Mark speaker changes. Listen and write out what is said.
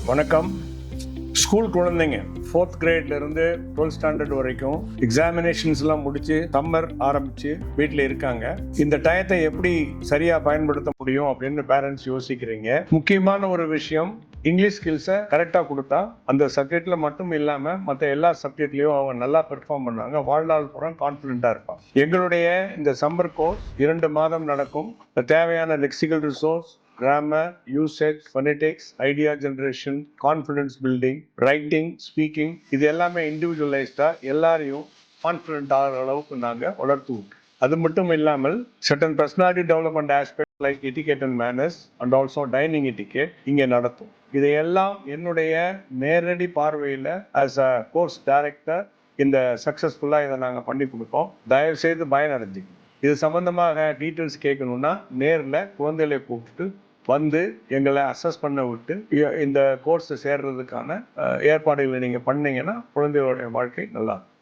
Speaker 1: வணக்கம். ஸ்கூல் குழந்தைங்க 4th கிரேட்ல இருந்து 12th ஸ்டாண்டர்ட் வரைக்கும் எக்ஸாமினேஷன்ஸ்லாம் முடிச்சு சம்மர் ஆரம்பிச்சு வீட்டில் இருக்காங்க. இந்த டயத்தை எப்படி சரியா பயன்படுத்த முடியும் அப்படின்னு பேரண்ட்ஸ் யோசிக்கிறீங்க. முக்கியமான ஒரு விஷயம், இங்கிலீஷ் ஸ்கில்ஸை கரெக்டாக கொடுத்தா அந்த சப்ஜெக்ட்ல மட்டும் இல்லாமல் மற்ற எல்லா சப்ஜெக்ட்லையும் அவங்க நல்லா பெர்ஃபார்ம் பண்ணாங்க, வாழ்நாள் பூரா கான்ஃபிடென்ட்டாக இருப்பாங்க. எங்களுடைய இந்த சம்மர் கோர்ஸ் 2 மாதம் நடக்கும். தேவையான lexical resource, grammar, usage, phonetics, idea generation, confidence building, writing, speaking, இது எல்லாமே இண்டிவிஜுவலைஸ்டா எல்லாரையும் கான்ஃபிடென்ட் ஆகிற அளவுக்கு நாங்கள் வளர்த்துவோம். அது மட்டும் இல்லாமல் certain personality development aspects like etiquette and manners and also dining etiquette இங்கே நடத்தும். இதையெல்லாம் என்னுடைய நேரடி பார்வையில் as a course director இந்த சக்ஸஸ்ஃபுல்லாக இதை நாங்கள் பண்ணி கொடுப்போம். தயவுசெய்து பயனடைஞ்சிங்க. இது சம்பந்தமாக டீட்டெயில்ஸ் கேட்கணும்னா நேரில் குழந்தைகளை கூப்பிட்டு வந்து எங்களை அசஸ் பண்ண விட்டு இந்த கோர்ஸை சேர்றதுக்கான ஏற்பாடுகளை நீங்கள் பண்ணீங்கன்னா குழந்தைகளுடைய வாழ்க்கை நல்லா இருக்கும்.